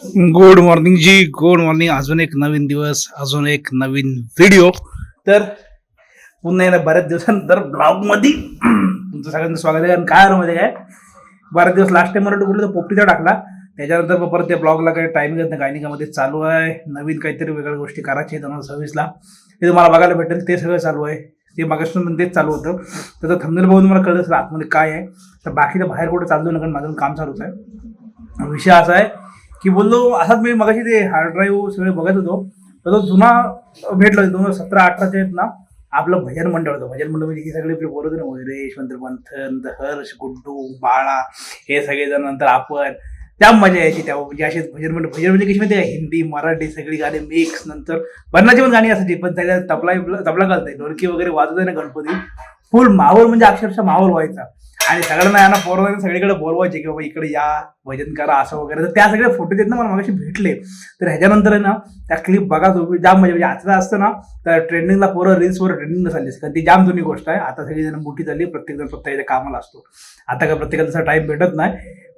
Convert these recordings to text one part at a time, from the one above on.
Good morning जी, good morning. अजून एक नवीन दिवस, अजून एक नवीन व्हिडिओ. तर पुन्हा एकदा बऱ्याच दिवसानंतर ब्लॉग मध्ये तुमचं सगळ्यांचं स्वागत आहे. कारण काय मध्ये काय बऱ्याच दिवस लास्ट टाइम मराठी कुठलं तर पोपटीचा टाकला, त्याच्यानंतर परत त्या ब्लॉगला काही टाइम घेत नाही. गायनिकामध्ये चालू आहे, नवीन काहीतरी वेगळ्या गोष्टी करायची 2026ला ते तुम्हाला बघायला भेटेल. ते सगळं चालू आहे. ते मागासून तेच चालू होतं. त्याचं थंबनेल बघून मला कळलं असेल आतमध्ये काय आहे. तर बाकीचं बाहेर कुठे चाललो ना, कारण माझं काम चालूच आहे. विषय असा आहे की बोललो असाच मी मगाशी ते हार्ड ड्राईव्ह सगळे बघत होतो, तर तो जुना भेटला 2017-18चे आहेत ना, आपलं भजन मंडळ होतं. भजन मंडळ म्हणजे ही सगळे आपले बोलत ना, वैरेश, मंथन, हर्ष, गुड्डू, बाळा, हे सगळेजण. नंतर आपण त्या मजा यायची तेव्हा. म्हणजे असे भजन म्हणजे कशी माहिती आहे, हिंदी मराठी सगळी गाणी मिक्स. नंतर बन्नाची पण गाणी असायची, पण त्याच्यात तबला घालताय, ढोलकी वगैरे वाजवत आहे ना, गणपती फुल माहोल म्हणजे अक्षरशः माहोल व्हायचा. आणि सगळ्यांना यांना पोरवायला सगळीकडे बोलवायचे की बाबा इकडे या, भजन करा असं वगैरे. तर त्या सगळ्या फोटो आहेत ना मला मागाशी भेटले. तर ह्याच्यानंतर आहे ना त्या क्लिप बघा तुम्ही, जाम म्हणजे आता असतं ना तर ट्रेंडिंगला पोरं रील्सवर ट्रेंडिंगला चालली असते. कारण ती जाम जुनी गोष्ट आहे. आता सगळी जण मोठी झाली, प्रत्येक जण प्रत्येकाच्या कामाला असतो. आता काय प्रत्येकाला तसा टाइम भेटत नाही,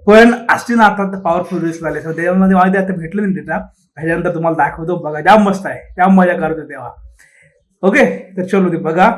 पण असते ना आता पॉवरफुल रील्स झाले. त्याच्यामध्ये माझे आता भेटले नाही तिथं. ह्याच्यानंतर तुम्हाला दाखवतो, बघा जाम मस्त आहे, जाम मजा करतो तेव्हा. ओके, तर चलो ते बघा.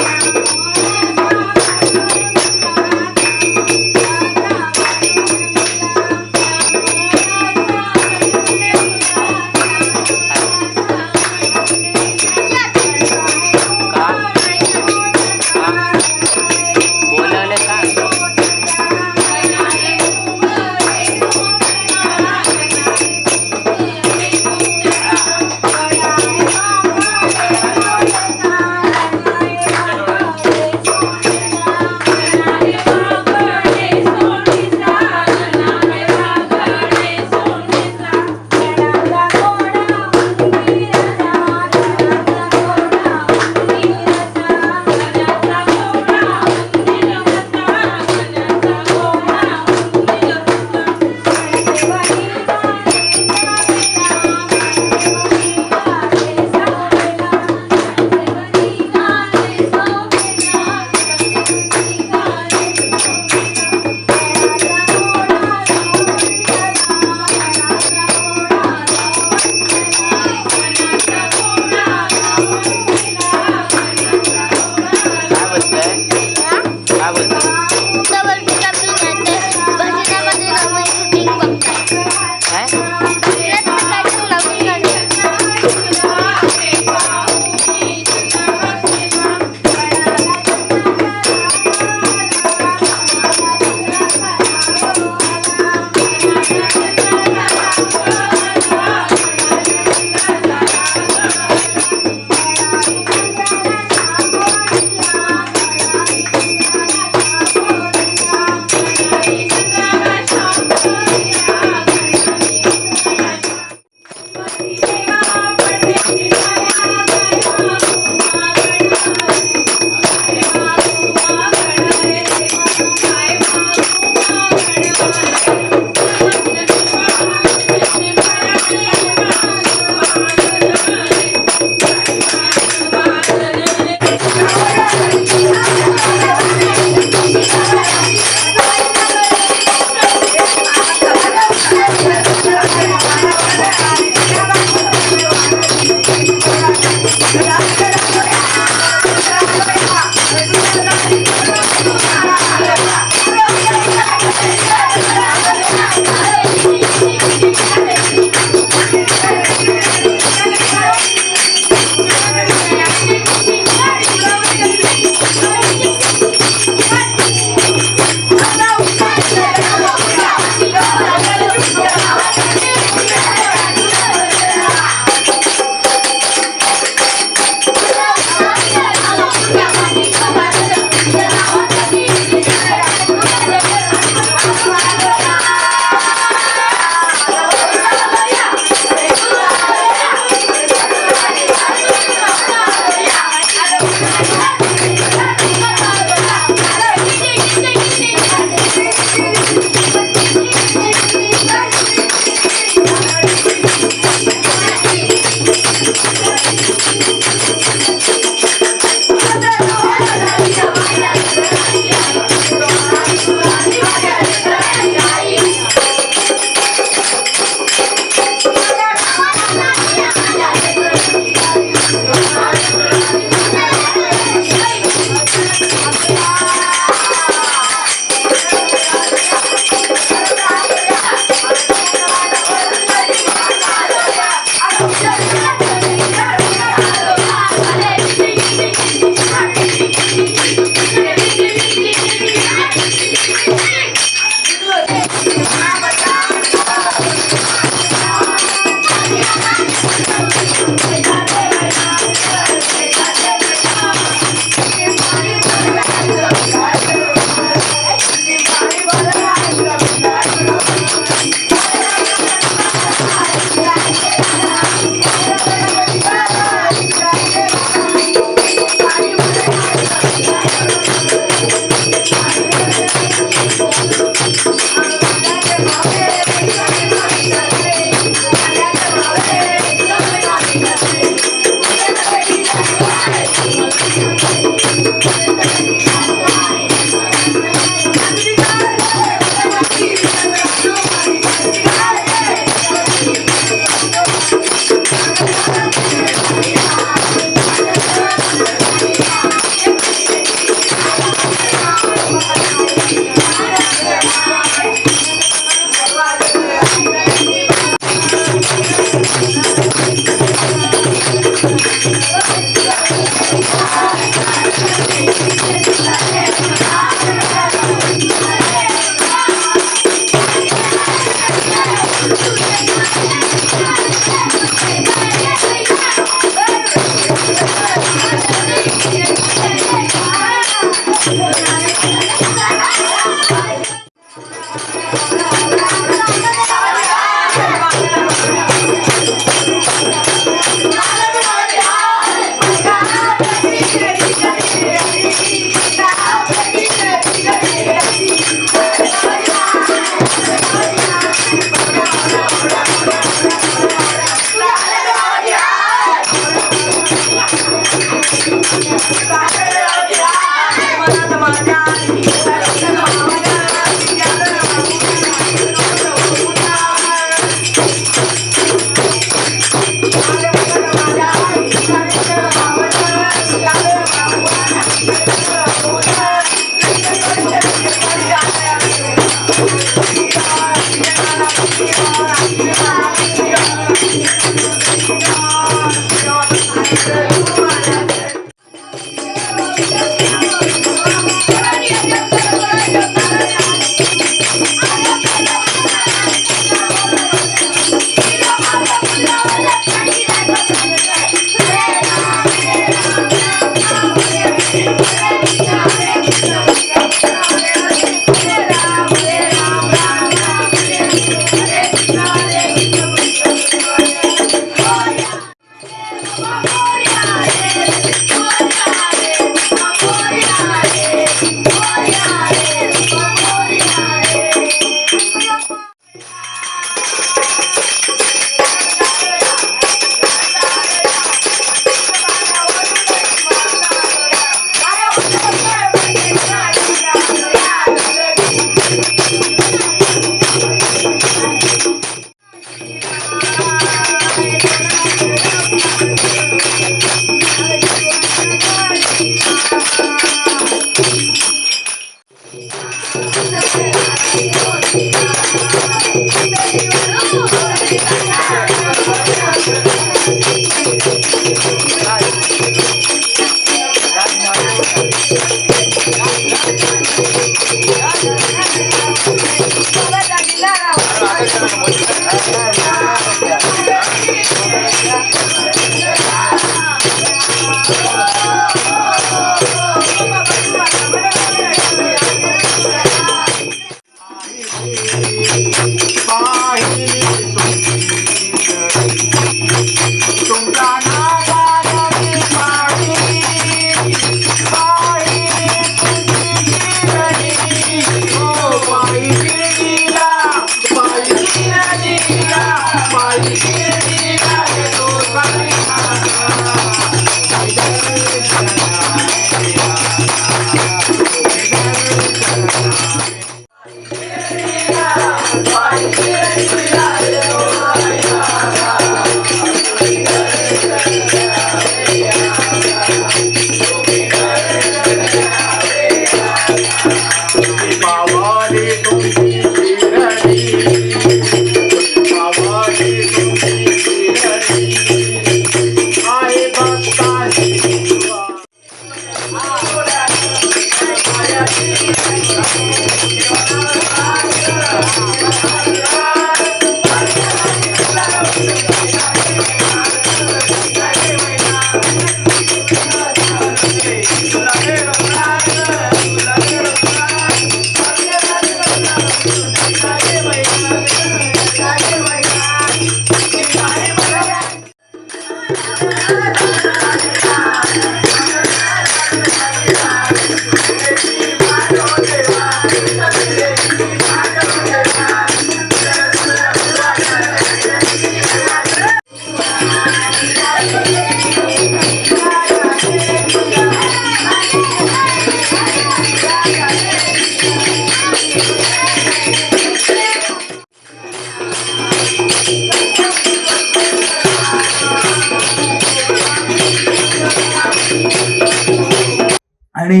आणि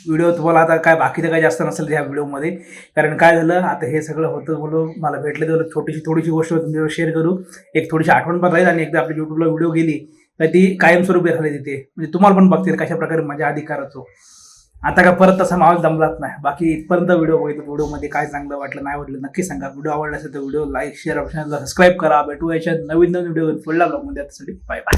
व्हिडिओ तुम्हाला आता काय बाकीचं काय जास्त नसेल ह्या व्हिडिओमध्ये, कारण काय झालं आता हे सगळं होतं बोलू मला भेटले तर थोडीशी गोष्ट तुमच्यावर शेअर करू, एक थोडीशी आठवण पण राहील आणि एकदा आपल्या युट्यूबला व्हिडिओ गेली तर ती कायमस्वरूपी राहिली तिथे, म्हणजे तुम्हाला पण बघतील कशा प्रकारे माझ्या आधी करायचो. आता का परत तसा माहोल जमलाच नाही. बाकी इथपर्यंत व्हिडिओ बघितलं, व्हिडिओमध्ये काय चांगलं वाटलं नाही वाटलं नक्की सांगा. व्हिडिओ आवडला असेल तर व्हिडिओ लाईक शेअर ऑप्शनला सबस्क्राईब करा. भेटू याच्यात नवीन व्हिडिओ पुढल्या ब्लॉगमध्ये. त्यासाठी बाय बाय.